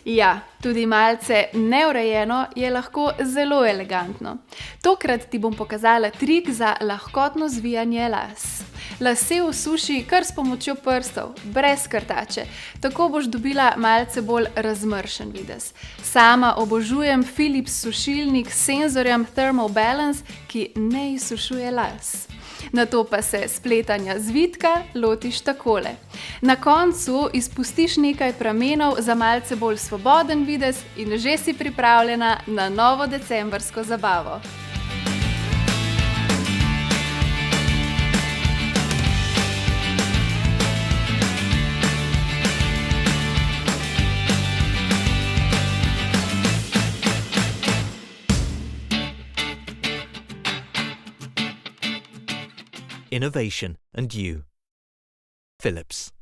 Ja, tudi malce neurejeno je lahko zelo elegantno. Tokrat ti bom pokazala trik za lahkotno zvijanje las. Lase usuši kar s pomočjo prstov, brez krtače. Tako boš dobila malce bolj razmršen videz. Sama obožujem Philips sušilnik s senzorjem Thermal Balance, ki ne izsušuje las. Nato pa se spletanja zvitka lotiš takole. Na koncu izpustiš nekaj pramenov za malce bolj svoboden videz in že si pripravljena na novo decembrsko zabavo. Innovation and you. Philips.